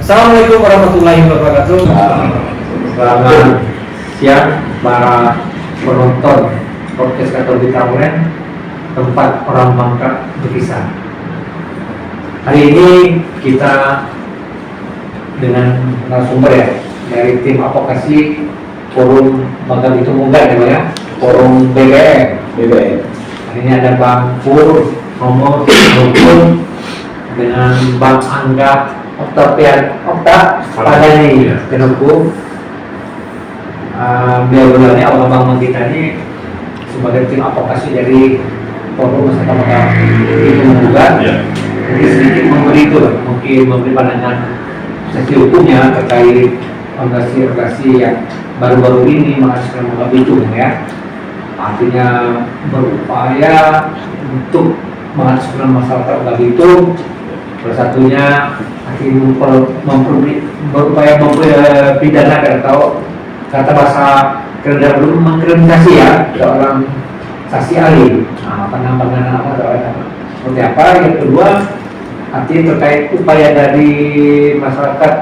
Assalamualaikum warahmatullahi wabarakatuh. Selamat siang para penonton podcast Katolik Kabupaten, tempat orang Bangka berkisah. Hari ini kita dengan narasumber ya dari tim advokasi Forum Bangka Belitung Muda ya, Forum BBM. Hari ini ada Bang Pur Romo maupun dengan Bang Angga Okta Padani Kenungku. Biar abang-abang kita ini sebagai tim advokasi dari Forum Masyarakat Bangka Belitung Muda. Jadi sedikit memberi pandangan sesi hukumnya terkait organisasi yang baru-baru ini menghasilkan Bangka Belitung ya. Artinya berupaya untuk menghasilkan masyarakat Bangka Belitung. Salah satunya berupaya pidana atau kata bahasa kerja belum mengkriminalisasi ya seorang saksi ahli. Penambangan seperti apa? Yang kedua, artinya terkait upaya dari masyarakat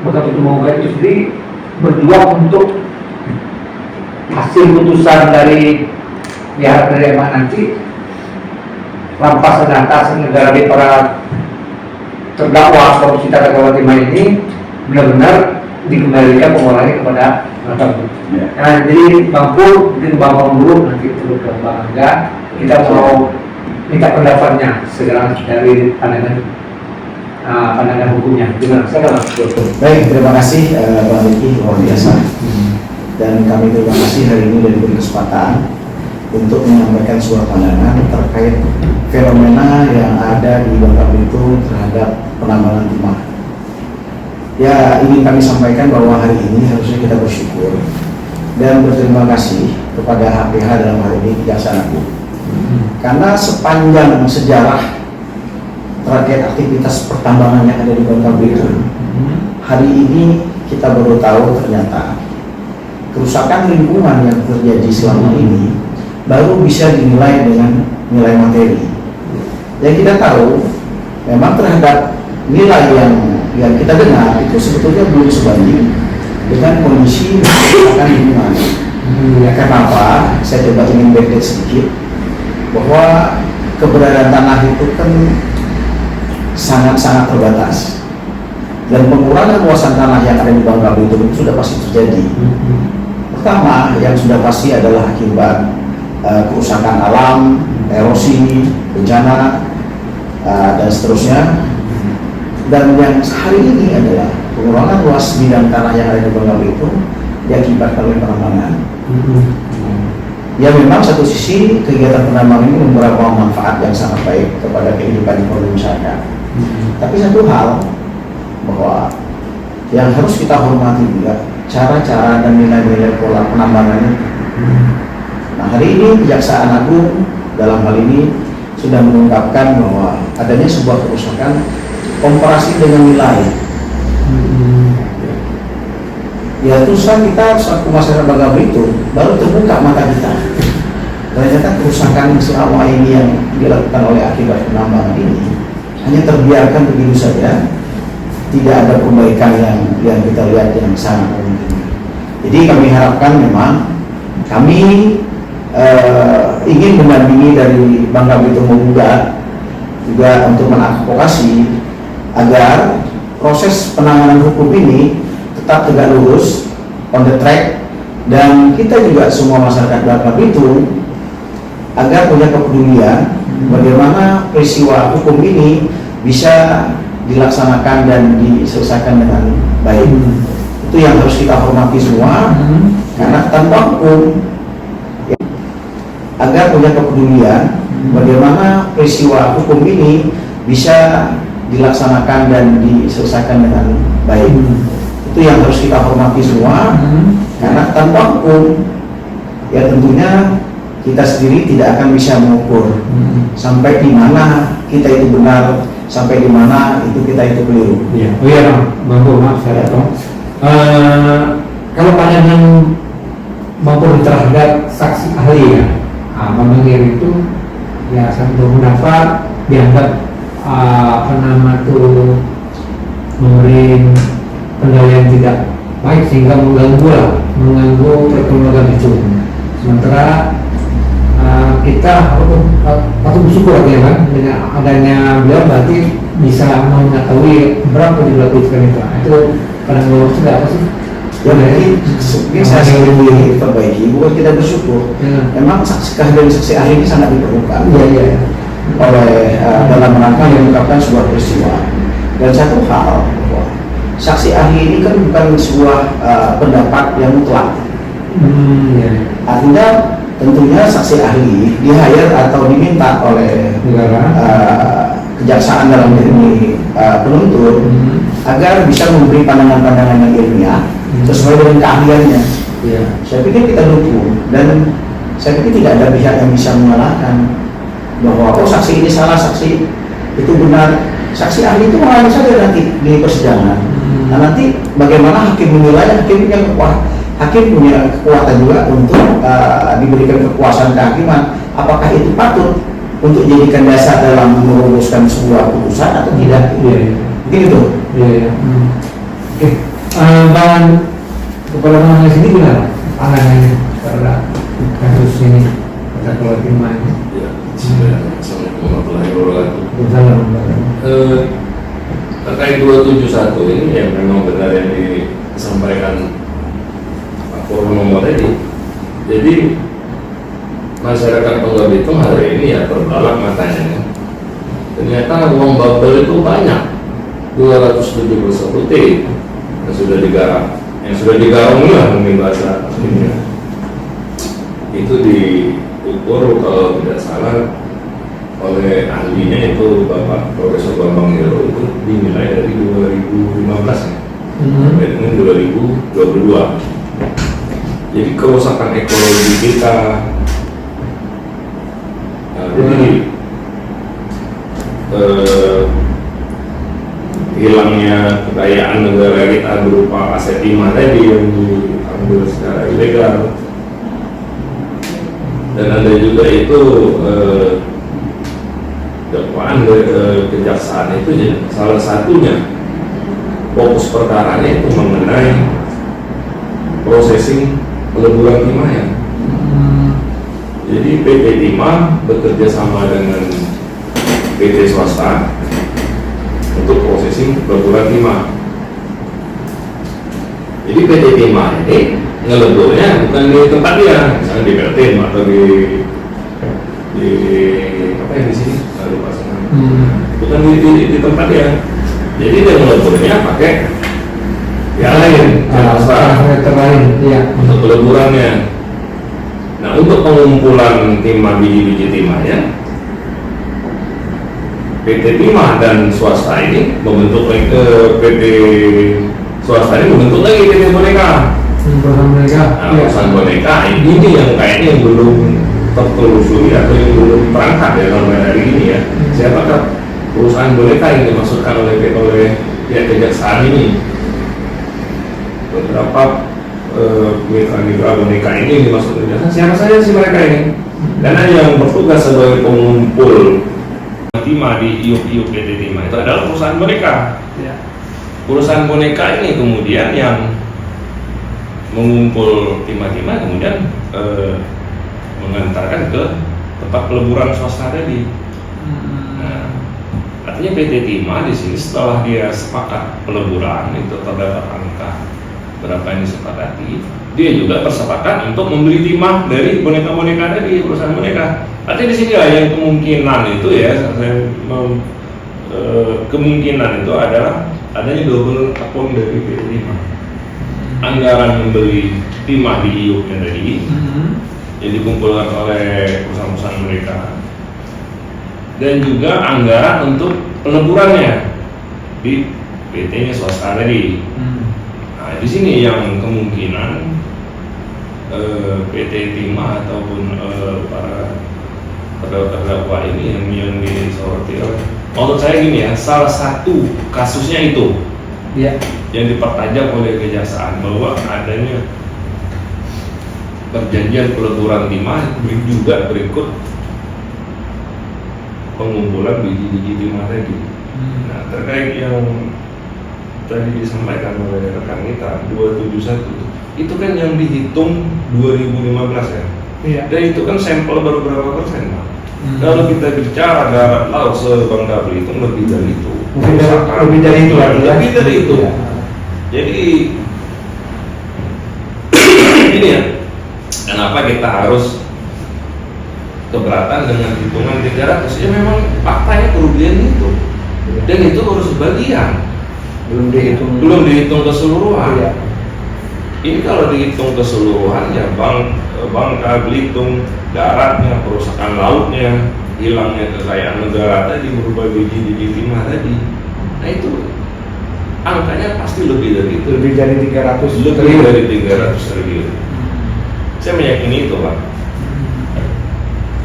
Bangka Belitung Muda itu sendiri berjuang untuk hasil putusan dari pihak dari nanti rampasan atas negara di para terdakwa korupsi tata kelola timah ini benar-benar dikembalikan pengolahannya kepada masyarakat. Nah, jadi Bang Pur, mungkin Bang dulu nanti terus ke Bang Angga, kita mau minta pendapatnya segera dari pandangan hukumnya. Gimana? Saya Baik, terima kasih Bang Riki, luar biasa. Dan kami terima kasih hari ini dari kesempatan untuk menyampaikan sebuah pandangan terkait fenomena yang ada di Bangka Belitung terhadap penambangan timah. Ya, ingin kami sampaikan bahwa hari ini harusnya kita bersyukur dan berterima kasih kepada HPH dalam hal ini Kejaksaan Agung. Karena sepanjang sejarah terkait aktivitas pertambangan yang ada di Bangka Belitung, hari ini kita baru tahu ternyata kerusakan lingkungan yang terjadi selama ini baru bisa dinilai dengan nilai materi. Yang kita tahu memang terhadap nilai yang kita dengar itu sebetulnya belum sebanding dengan kondisi kerusakan lingkungan. Kenapa? Saya coba ingin backdate sedikit bahwa keberadaan tanah itu kan sangat-sangat terbatas dan pengurangan luasan tanah yang ada di Bangka Belitung itu sudah pasti terjadi. Pertama, yang sudah pasti adalah akibat kerusakan alam, erosi, bencana, dan seterusnya. Dan yang hari ini adalah pengurangan luas bidang tanah yang ada di Bangka Belitung diakibatkan oleh penambangan. Ya, memang satu sisi kegiatan penambangan ini membawa manfaat yang sangat baik kepada kehidupan ekonomi masyarakat. Tapi satu hal bahwa yang harus kita hormati juga cara-cara dan nilai-nilai pola penambangan itu. Nah, hari ini Kejaksaan Agung dalam hal ini sudah mengungkapkan bahwa adanya sebuah kerusakan komparasi dengan nilai. Ya, terus kita selaku masyarakat Bangka Belitung baru terbuka mata kita. Ternyata kerusakan selama ini yang dilakukan oleh akibat penambangan ini hanya terbiarkan begitu saja, tidak ada perbaikan yang kita lihat yang sangat penting. Jadi kami harapkan memang kami ingin mendampingi dari Bangka Belitung Muda juga untuk mengadvokasi agar proses penanganan hukum ini tetap tegak lurus, on the track, dan kita juga semua masyarakat Bangka Belitung agar punya kepedulian bagaimana peristiwa hukum ini bisa dilaksanakan dan diselesaikan dengan baik. Itu yang harus kita hormati semua, karena tanpa hukum agar punya kepedulian bagaimana peristiwa hukum ini bisa dilaksanakan dan diselesaikan dengan baik. Itu yang harus kita hormati semua, karena tanpa hukum ya tentunya kita sendiri tidak akan bisa mengukur sampai di mana kita itu benar, sampai di mana itu kita itu keliru. Iya, oh iya Bang Pur, maaf saya potong. Kalau pandangan Bang Pur terhadap saksi ahli ya, Bang itu ya sangat berpendapat dianggap memberi penilaian tidak baik sehingga mengganggu perkembangan itu. Sementara kita patut bersyukur ya kan, dengan adanya beliau berarti bisa mengetahui berapa jumlah kerusakan itu. Itu pandangan sudah apa sih? Ya berarti saya sendiri perbaiki, bukan tidak bersyukur. Memang kehadiran saksi ahli ini sangat diperlukan oleh dalam rangka mengungkapkan sebuah peristiwa. Dan satu hal, bahwa saksi ahli ini kan bukan sebuah pendapat yang mutlak. Artinya tentunya saksi ahli di-hire atau diminta oleh kejaksaan dalam ini penuntut agar bisa memberi pandangan-pandangan yang ilmiah sesuai dengan keahliannya. Saya pikir kita dukung, dan saya pikir tidak ada pihak yang bisa menyalahkan bahwa saksi ini salah, saksi itu benar. Saksi ahli itu mengalami saja nanti di persidangan. Nah, nanti bagaimana hakim menilai? Hakim punya kekuatan juga untuk diberikan kekuasaan kehakiman. Apakah itu patut untuk jadikan dasar dalam merumuskan sebuah putusan atau tidak? Mungkin itu. Oke. Bang kepala Bang sini benar pandangannya terhadap kasus ini pada keluar timah ini. Assalamualaikum warahmatullahi Wabarakatuh. Terkait 271 ini yang memang benar yang disampaikan Pak Purnomo tadi. Jadi masyarakat Bangka Belitung hari ini ya terbelalak matanya. Ternyata uang bubble itu banyak, 271 T yang sudah digarong lah mungkin bahasa aslinya. Itu diukur kalau tidak salah oleh ahlinya itu Bapak Profesor Bambang Hero, itu dinilai dari 2015 ya, sampai dengan 2022. Jadi kerusakan ekologi kita, jadi hilangnya kekayaan negara kita berupa aset timah tadi yang diambil secara ilegal, dan ada juga itu dakwaan kejaksaan itu ya, salah satunya fokus perkaranya itu mengenai processing peleburan timah ya. Jadi PT Timah bekerja sama dengan PT swasta untuk processing peleburan timah. Jadi PT Timah ini ngeleburnya bukan di tempat dia, misalnya di Beltim atau di apa yang di sini, lupa sana. Bukan di tempat dia. Jadi dia ngeleburnya pakai yang lain, lain, untuk peleburannya. Nah, untuk pengumpulan timah, biji-biji timahnya, PT Timah dan swasta ini membentuk PT swasta ini membentuk lagi PT Boneka. Perusahaan boneka ini yang kayaknya yang belum tertelusuri atau yang belum terangkat ya sampai hari ini ya. Siapakah perusahaan boneka yang dimaksudkan oleh pihak kejaksaan ini? Beberapa mitra boneka ini dimaksud kejaksaan. Siapa saja sih mereka ini? Karena yang bertugas sebagai pengumpul timah di iup-iup PT Timah itu adalah perusahaan boneka. Perusahaan boneka ini kemudian yang mengumpul timah-timah kemudian mengantarkan ke tempat peleburan swasta tadi. Nah, artinya PT Timah di sini setelah dia sepakat peleburan itu terdapat angka berapa yang disepakati, dia juga bersepakat untuk membeli timah dari boneka-boneka tadi, perusahaan boneka. Artinya di sini lah yang kemungkinan itu ya, kemungkinan itu adalah adanya double account dari PT Timah. Anggaran membeli timah di iup-nya tadi yang dikumpulkan oleh perusahaan-perusahaan mereka, dan juga anggaran untuk peleburannya di PT-nya swasta tadi. Nah, di sini yang kemungkinan PT Timah ataupun para terdakwa ini yang disoroti oleh, menurut saya gini ya, salah satu kasusnya itu yang dipertajam oleh kejaksaan bahwa adanya perjanjian peleburan timah juga berikut pengumpulan biji-biji timah tadi. Nah, terkait yang tadi disampaikan oleh rekan kita 271 itu kan yang dihitung 2015 ya. Iya. Dan itu kan sampel baru berapa persen, Pak? Kalau kita bicara darat laut se-Bangka Belitung lebih dari itu. Lebih dari itu lagi ya. Lebih dari itu. Iya. Jadi ini ya, kenapa kita harus keberatan dengan hitungan 300? Ya memang faktanya kerugian itu. Dan itu harus sebagian. Belum dihitung keseluruhan. Iya. Ini kalau dihitung keseluruhan ya Bangka Belitung, daratnya, perusahaan lautnya, hilangnya kekayaan negara tadi berbagai biji timah tadi. Nah itu angkanya pasti lebih dari itu. Lebih dari 300 Lebih triliun. dari 300 triliun. Saya meyakini itu, Pak.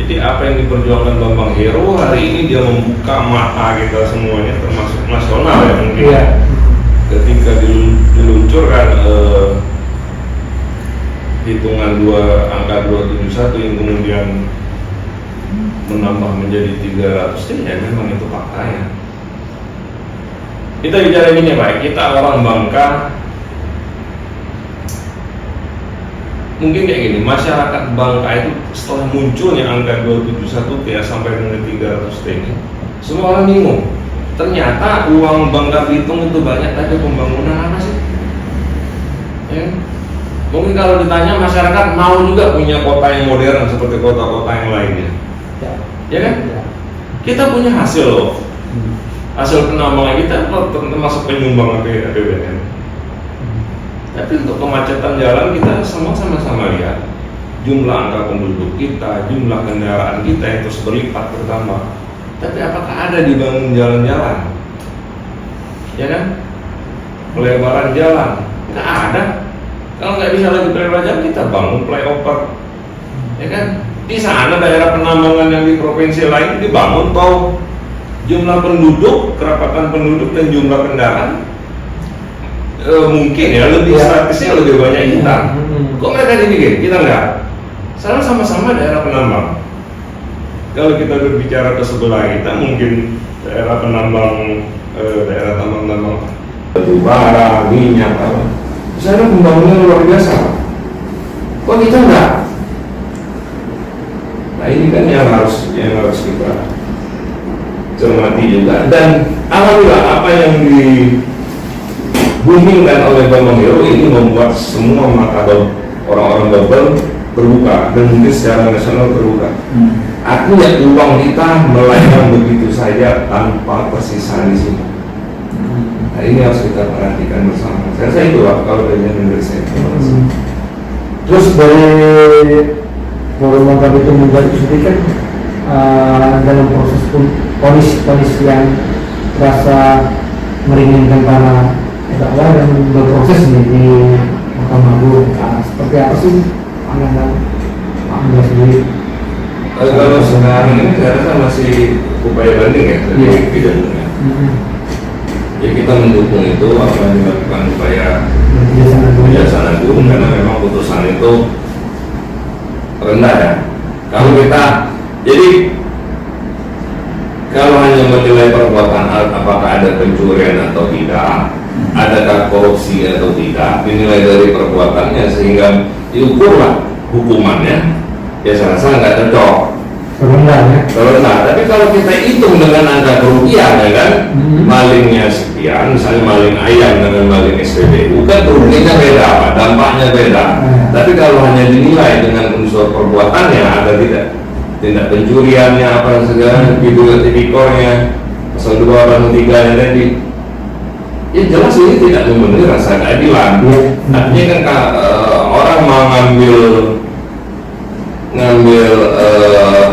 Jadi apa yang diperjuangkan Bambang Hero hari ini dia membuka mata kita semuanya termasuk nasional ya mungkin. Iya. Ketika diluncurkan hitungan angka 271 yang kemudian menambah menjadi 300 ya memang itu faktanya. Kita bicara ini Pak, kita orang Bangka mungkin kayak gini, masyarakat Bangka itu setelah munculnya angka 271 ya sampai dengan 300 ini semua orang bingung. Ternyata uang Bangka Belitung itu banyak, tapi pembangunan apa sih? Ya. Mungkin kalau ditanya masyarakat mau juga punya kota yang modern seperti kota-kota yang lainnya, ya kan? Ya. Kita punya hasil loh, hasil penambangan kita termasuk penyumbang APBN. Tapi untuk kemacetan jalan kita semua sama-sama lihat jumlah angka penduduk kita, jumlah kendaraan kita yang terus berlipat bertambah. Tapi apakah ada dibangun jalan-jalan? Ya kan? Pelebaran jalan? Nggak ada. Kalau nggak bisa lagi pelebaran jalan, kita bangun flyover. Ya kan? Di sana daerah penambangan yang di provinsi lain dibangun tol. Jumlah penduduk, kerapatan penduduk dan jumlah kendaraan mungkin ya lebih statistiknya lebih banyak kita. Kok mereka dibikin? Kita nggak. Karena sama-sama daerah penambang. Kalau kita berbicara ke sebelah kita mungkin daerah penambang, daerah tambang-tambang batu bara, minyak, apa. Di sana pembangunan luar biasa. Kok kita enggak? Nah ini kan yang harus kita cermati juga. Dan alhamdulillah apa yang dibumingkan oleh Bambang Hero ini membuat semua mata orang-orang global terbuka dan mungkin secara nasional terbuka. Artinya uang kita melayang begitu saja tanpa tersisa di sini. Nah ini harus kita perhatikan bersama. Saya rasa itu Pak, kalau dari saya. Terus dari Forum Bangka Belitung itu sendiri kan dalam proses ponis yang terasa meringankan para terdakwa yang berproses di Mahkamah Agung. Seperti apa sih pandangan Pak Anda sendiri? Kalau sekarang ini saya rasa masih upaya banding ya dari pidana. Ya kita mendukung itu apa yang dilakukan upaya Kejaksaan Agung karena memang putusan itu rendah ya. Kalau kita jadi kalau hanya menilai perbuatan apakah ada pencurian atau tidak, adakah korupsi atau tidak, dinilai dari perbuatannya sehingga diukurlah hukumannya. Ya saya rasa nggak cocok. Rendah ya. Rendah. Tapi kalau kita hitung dengan angka kerugian, ya kan, malingnya sekian, misalnya maling ayam dengan maling SPBU, kan kerugiannya beda, Pak, dampaknya beda. Tapi kalau hanya dinilai dengan unsur perbuatannya, ada tidak pencuriannya apa segala, gitu tipikornya, pasal 2 pasal 3 tadi. Ya jelas ini tidak memenuhi rasa keadilan. Artinya kan orang mau ngambil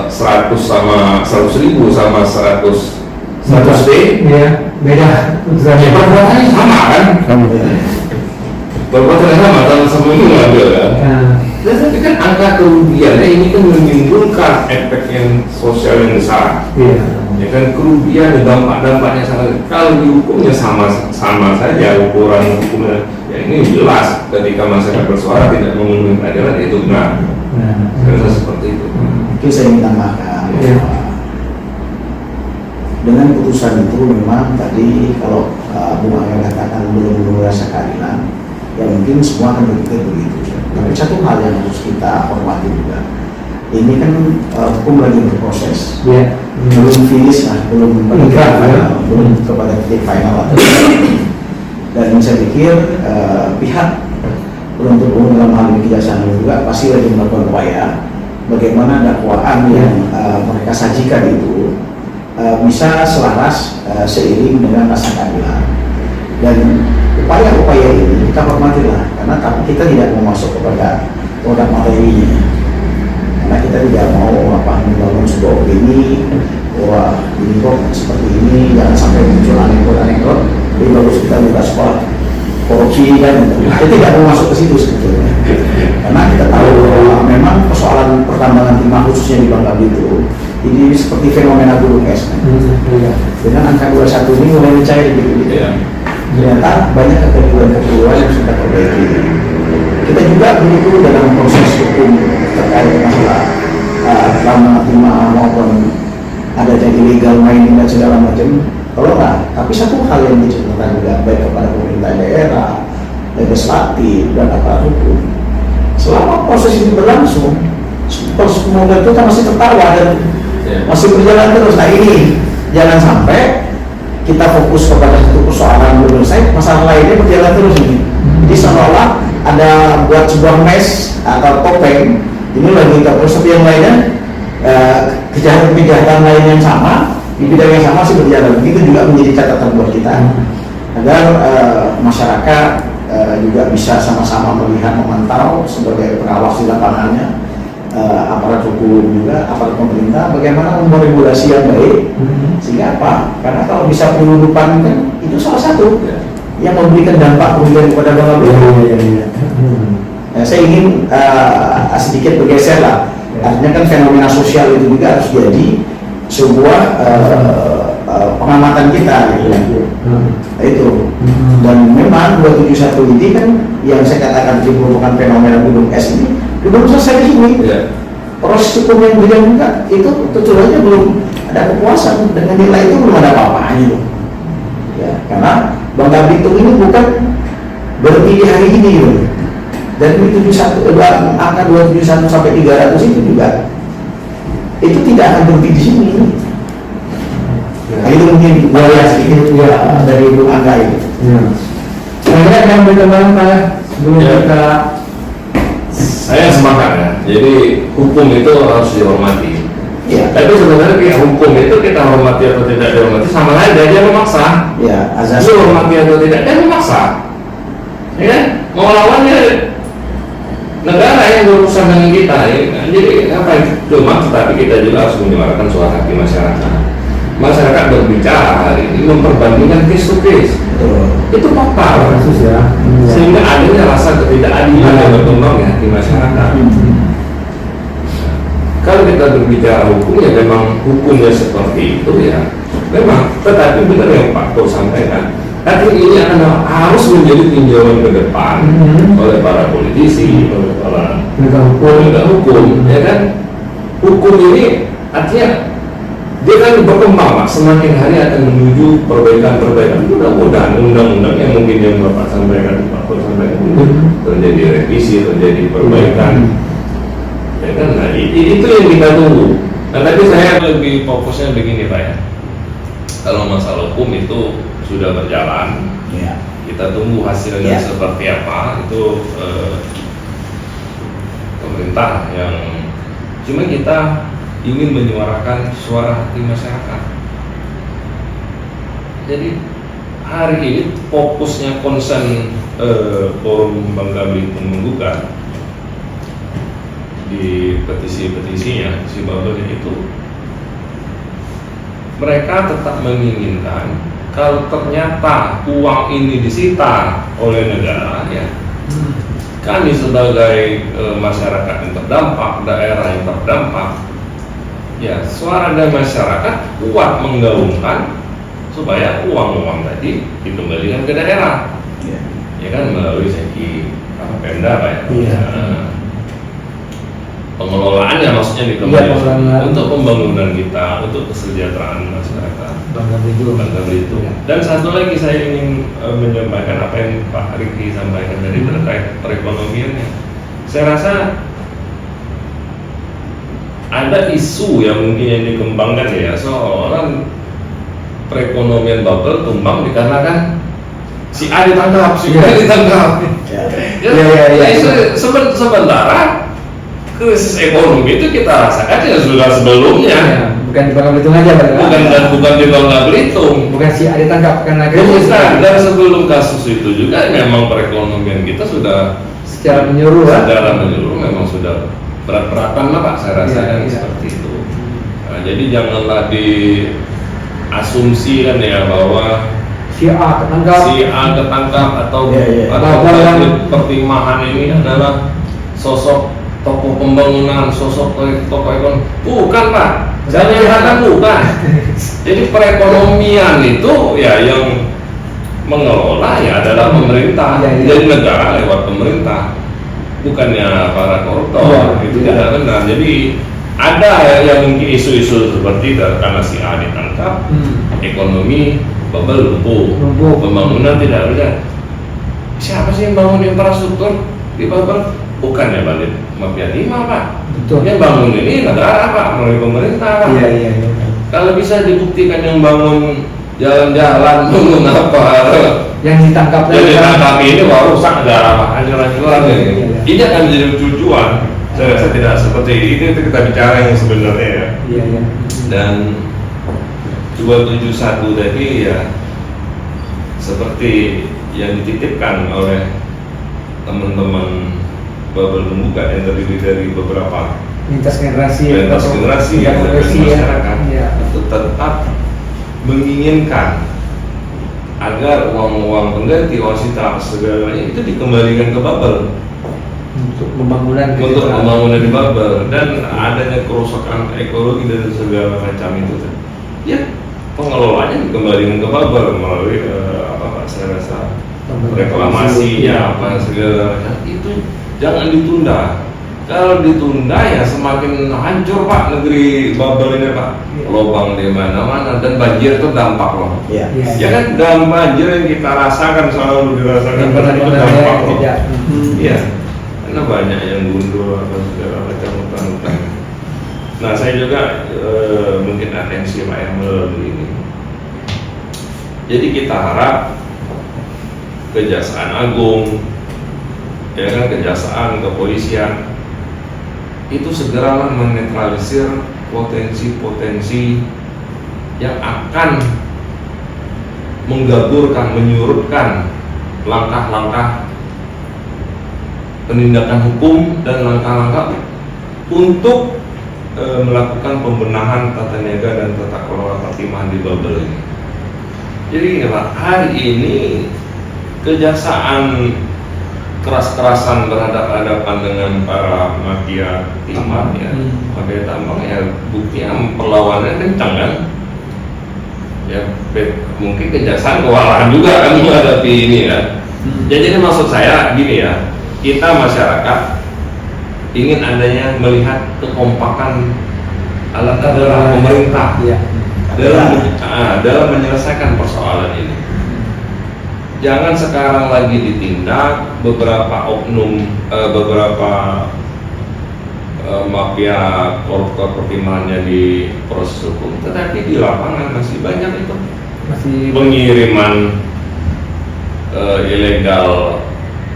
100 sama 100.000 sama 100 D ya beda ya perbuatannya sama kan? Perbuatannya sama, sama itu ngambil kan? Tapi kan angka kerugiannya ini kan menimbulkan efek yang sosial yang besar. Ya kan kerugian dan dampak-dampaknya sangat. Kalau dihukumnya sama saja ukuran hukumnya. Ya ini jelas ketika masyarakat bersuara tidak memenuhi keadilan itu benar. Saya rasa seperti itu. Itu saya minta maaf dengan putusan itu memang tadi kalau Bung Angga katakan belum merasa keadilan, ya mungkin semua akan berpikir begitu. Tapi satu hal yang harus kita hormati juga, ini kan hukum lagi berproses, belum finish lah, belum kepada titik final. Dan saya pikir pihak penuntut umum dalam hal ini kejaksaan juga pasti lagi melakukan upaya bagaimana dakwaan yang mereka sajikan itu bisa selaras seiring dengan rasa keadilan. Dan upaya-upaya ini kita hormatilah, karena kita tidak mau masuk kepada produk materinya, karena kita tidak mau membangun sebuah opini wah ini kok seperti ini, jangan sampai muncul anekdot. Jadi bagus kita buka sekolah korupsi kan, kita tidak mau masuk ke situ sebetulnya, karena kita tahu bahwa memang persoalan pertambangan timah khususnya di Bangka Belitung ini seperti fenomena gunung es. Dengan angka 21 ini mulai mencair gitu. Ternyata banyak keperluan yang sudah perbaiki. Kita juga begitu dalam proses hukum terkait masalah tambang timah maupun ada jadi legal mining dan segala macam. Kalau enggak, tapi satu hal yang diceritakan juga baik kepada pemerintah daerah, legislatif dan aparat hukum. Selama proses ini berlangsung, semoga kita masih tertawa dan masih berjalan terus. Nah ini jangan sampai kita fokus kepada satu persoalan belum selesai, masalah lainnya berjalan terus ini. Jadi seolah-olah ada buat sebuah mes atau topeng, ini lagi terus, tapi yang lainnya kejahatan-kejahatan lain yang sama di bidang yang sama masih berjalan. Begitu juga menjadi catatan buat kita agar masyarakat juga bisa sama-sama melihat, memantau sebagai pengawas di lapangannya. Aparat hukum juga, aparat pemerintah, bagaimana meregulasi yang baik, sehingga apa? Karena kalau bisa penyelundupan kan itu salah satu yang memberikan dampak kemudian kepada Bangka Belitung. Saya ingin sedikit bergeser lah. Artinya kan fenomena sosial itu juga harus jadi sebuah pengamatan kita gitu. Itu. Dan memang 271 ini kan yang saya katakan itu merupakan fenomena gunung es ini belum selesai di sini. Proses hukum yang berjalan juga itu tentu saja belum ada kepuasan, dengan nilai itu belum ada apa-apanya. Ya, karena Bangka Belitung ini bukan berhenti di hari ini loh. Dan 71 angka 271 sampai 300 itu juga itu tidak akan berhenti di sini. Nah, itu mungkin variasi dari Ibu Angga itu. Saya yang berkembang Pak, sebelum kita saya sepakat ya. Jadi hukum itu harus dihormati. Ya. Tapi sebenarnya pihak hukum itu kita hormati atau tidak dihormati sama aja, dia memaksa. Ya, azas. Dia hormati atau tidak, dia memaksa. Ya kan? Mau lawannya negara yang berurusan dengan kita, ya kan? Jadi apa yang cuma, tetapi kita juga harus menyuarakan suara hati masyarakat. Masyarakat berbicara hari ini memperbandingkan case to case. Itu fakta, kasus ya. sehingga adanya rasa ketidakadilan yang berkembang ya di masyarakat. Kalau kita berbicara hukum ya memang hukumnya seperti itu ya, memang. Tetapi benar yang Pak Ko sampaikan, tapi ini akan harus menjadi tinjauan ke depan oleh para politisi, oleh para penegak hukum, ya kan? Hukum ini artinya dia kan berkembang, Pak. Semakin hari akan menuju perbaikan-perbaikan. Mudah-mudahan undang-undang yang mungkin yang Bapak sampaikan, Pak Ko sampaikan, terjadi revisi, terjadi perbaikan. Ya kan? Nah, itu yang kita tunggu. Nah, tapi saya lebih fokusnya begini, Pak ya. Kalau masalah hukum itu sudah berjalan, kita tunggu hasilnya seperti apa. Itu pemerintah yang cuma kita ingin menyuarakan suara hati masyarakat. Jadi hari ini fokusnya konsen forum Bangka Belitung menggugat di petisi-petisinya si Babel itu, mereka tetap menginginkan kalau ternyata uang ini disita oleh negara, ya kami sebagai masyarakat yang terdampak, daerah yang terdampak, ya suara dari masyarakat kuat menggaungkan supaya uang-uang tadi dikembalikan ke daerah, ya kan, melalui segi Pemda, Pak ya. pengelolaannya maksudnya Iya, dikembalikan pengelolaan. untuk pembangunan kita, untuk kesejahteraan masyarakat Bangga Belitung. Bangka Belitung. Dan satu lagi saya ingin menyampaikan apa yang Pak Riki sampaikan tadi terkait perekonomiannya. Saya rasa ada isu yang mungkin yang dikembangkan ya, seolah perekonomian bubble tumbang dikarenakan si A ditangkap, si B ditangkap. Ya. Sementara krisis ekonomi itu kita rasakan ya sudah sebelumnya, Bukan di Bangka Belitung aja, Pak. bukan di Bangka Belitung. Bukan si A ditangkap karena krisis. Bukan, dan sebelum kasus itu juga memang perekonomian kita sudah Secara menyeluruh, Pak. secara menyeluruh memang sudah berat-beratan lah Pak, saya rasa Iya, kan iya. seperti itu. Nah, jadi janganlah diasumsikan ya bahwa Si A ketangkap. si A ketangkap atau Iya. pertimbangan ini adalah sosok tokoh pembangunan, sosok tokoh ekonomi. Bukan Pak, saya nyatakan bukan. Jadi perekonomian itu ya yang mengelola ya adalah pemerintah, Iya, iya. jadi negara lewat pemerintah, bukannya para koruptor. Iya, Itu iya. tidak benar. Jadi ada yang mungkin isu-isu seperti itu karena si A ditangkap, ekonomi bubble lumpuh, pembangunan tidak berjalan. Siapa sih yang bangun infrastruktur di bubble? Bukan ya balik mafia timah Pak. Betul. Yang bangun ini negara Pak, melalui pemerintah Pak. Iya. Kalau bisa dibuktikan yang bangun jalan-jalan, bangun apa, Yang ditangkap jadi kan- tangkap ini wah rusak negara Pak, hancur-hancuran Iya, ini. iya. Ini akan menjadi tujuan. Saya rasa tidak seperti itu kita bicara yang sebenarnya ya. Iya. Dan 271 tadi ya seperti yang dititipkan oleh teman-teman Bubble Membuka yang terdiri dari beberapa Lintas generasi. lintas atau generasi tingkat yang ada di profesi ya. masyarakat Iya. itu tetap menginginkan agar uang-uang pengganti wasita segalanya itu dikembalikan ke Bubble Untuk pembangunan. untuk pembangunan di Bubble dan adanya kerusakan ekologi dan segala macam itu ya pengelolanya dikembalikan ke Bubble melalui apa Pak saya rasa reklamasinya apa segala macam itu jangan ditunda. Kalau ditunda ya semakin hancur Pak negeri Bubble ini Pak. Lubang di mana-mana dan banjir itu dampak loh. Ya. Ya kan dalam banjir yang kita rasakan selalu dirasakan Yang pernah itu dimana dampak ya, loh. tidak. Iya. Karena banyak yang gundul atau segala macam hutan-hutan. Nah saya juga mungkin atensi Pak Emil ini. Jadi kita harap Kejaksaan Agung, ya kan kejaksaan, kepolisian itu segeralah menetralisir potensi-potensi yang akan menggaburkan, menyurutkan langkah-langkah penindakan hukum dan langkah-langkah untuk melakukan pembenahan tata niaga dan tata kelola pertimaan di Bubble ini. Jadi ya Pak, hari ini kejaksaan keras-kerasan berhadapan-hadapan dengan para mafia timah ya, mafia tambang ya buktinya perlawanannya kencang kan. Ya mungkin kejaksaan kewalahan juga kan menghadapi ini kan. Ya, jadi maksud saya gini ya, kita masyarakat ingin adanya melihat kekompakan alat adalah pemerintah Iya. dalam menyelesaikan persoalan ini. Jangan sekarang lagi ditindak beberapa oknum, beberapa mafia koruptor pertimbangannya di proses hukum, tetapi di lapangan masih banyak itu Masih pengiriman ilegal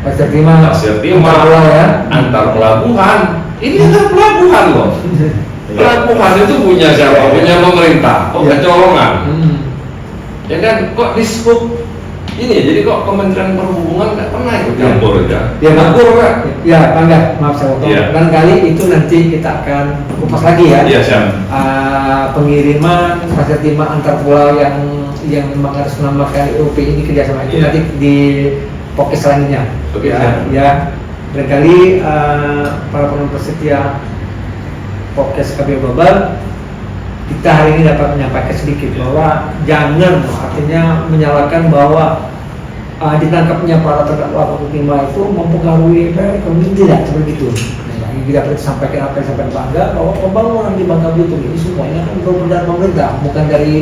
pasir timah. Ya. antar pelabuhan. Ini antar pelabuhan loh. Pelabuhan itu punya siapa? Punya pemerintah. Kok kecolongan? Ya kan? Kok disebut ini? Jadi kok Kementerian Perhubungan nggak pernah ikut campur ya? Ya, campur kan? Ya, Bangga, maaf saya potong. Iya. Barangkali itu nanti kita akan kupas lagi ya. Iya siap. Pengiriman pasir timah antar pulau yang memang harus menambahkan IOP ini kerjasama itu Iya. nanti di podcast selanjutnya. Oke, Ya, siap. ya. Barangkali para penonton setia podcast KB Bubble, kita hari ini dapat menyampaikan sedikit bahwa jangan artinya menyalahkan bahwa ditangkapnya para terdakwa penerima itu mempengaruhi ekonomi, tidak seperti itu. Yang tidak perlu disampaikan apa yang disampaikan Pak Angga, bahwa pembangunan di Bangka Belitung ini semuanya kan berupa dari pemerintah, bukan dari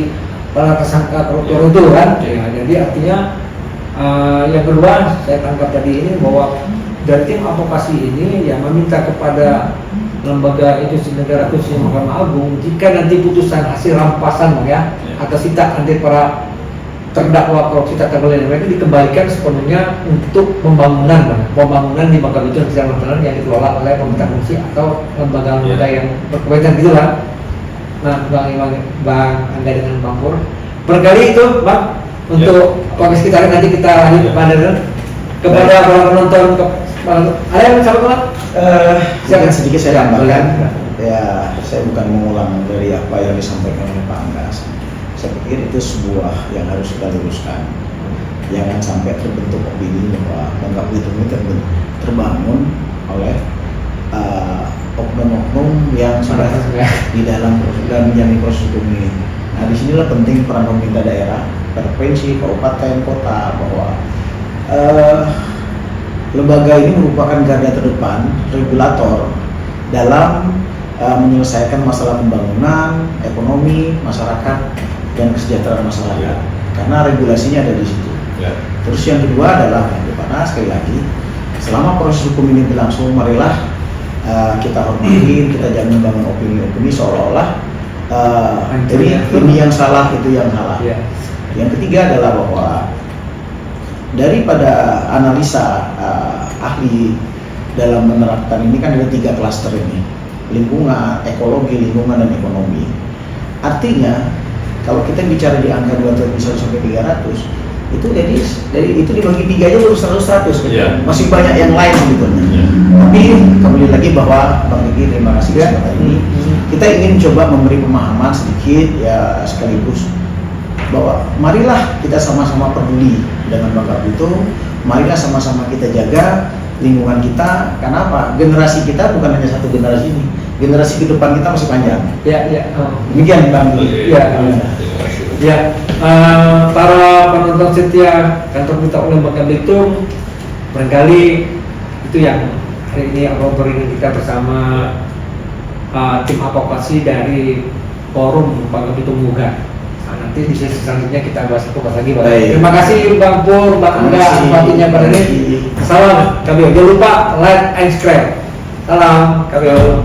para tersangka koruptor itu kan. Ya, jadi artinya yang kedua saya tangkap tadi ini bahwa dari tim advokasi ini yang meminta kepada lembaga institusi negara khususnya Mahkamah Agung, jika nanti putusan hasil rampasan ya atas sita nanti para terdakwa korupsi tata kelola mereka dikembalikan sepenuhnya untuk pembangunan di Bangka Belitung yang dikelola oleh pemerintah provinsi atau lembaga-lembaga yang berkewenangan gitu kan. Nah, Bang Angga dengan Bang Pur, barangkali itu Bang untuk podcast kita nanti kita lanjut kepada para penonton. Ada yang sama Bang? Silakan sedikit saya tambahkan. Ya, saya bukan mengulang dari apa yang disampaikan oleh Pak Angga. Saya pikir itu sebuah yang harus kita luruskan. Jangan sampai terbentuk opini bahwa Bangka Belitung ini terbangun oleh oknum-oknum yang sudah di dalam dan yang proses hukum ini. Nah, disinilah penting peran pemerintah daerah, provinsi, kabupaten, kota, bahwa lembaga ini merupakan garda terdepan, regulator dalam menyelesaikan masalah pembangunan, ekonomi, masyarakat, dan kesejahteraan masyarakat, karena regulasinya ada di situ. Terus yang kedua adalah sekali lagi, selama proses hukum ini berlangsung, marilah kita hormati, kita jangan membangun opini-opini seolah-olah ini yang salah, itu yang salah. Yang ketiga adalah bahwa daripada analisa ahli dalam menerapkan ini kan ada 3 klaster ini, lingkungan, ekologi, lingkungan, dan ekonomi. Artinya kalau kita bicara di angka 200 sampai 300, itu dari itu dibagi 3 aja baru 100 gitu. Masih banyak yang lain gitu. Tapi kembali lagi bahwa Bang Riki, terima kasih kesempatan ini. Kita ingin coba memberi pemahaman sedikit ya, sekaligus bahwa marilah kita sama-sama peduli dengan Bangka Belitung, marilah sama-sama kita jaga lingkungan kita. Karena apa? Generasi kita bukan hanya satu generasi ini, generasi ke depan kita masih panjang. Demikian Bang. Para penonton setia kantor berita online Bangka Belitung, barangkali itu yang hari ini obrolan kita bersama tim advokasi dari Forum Bangka Belitung Muga. Nanti di sesi selanjutnya kita bahas lagi. Terima kasih Bang Pur, Bang Angga, waktunya pada ini. Salam KBO. Jangan lupa like and subscribe. Salam KBO.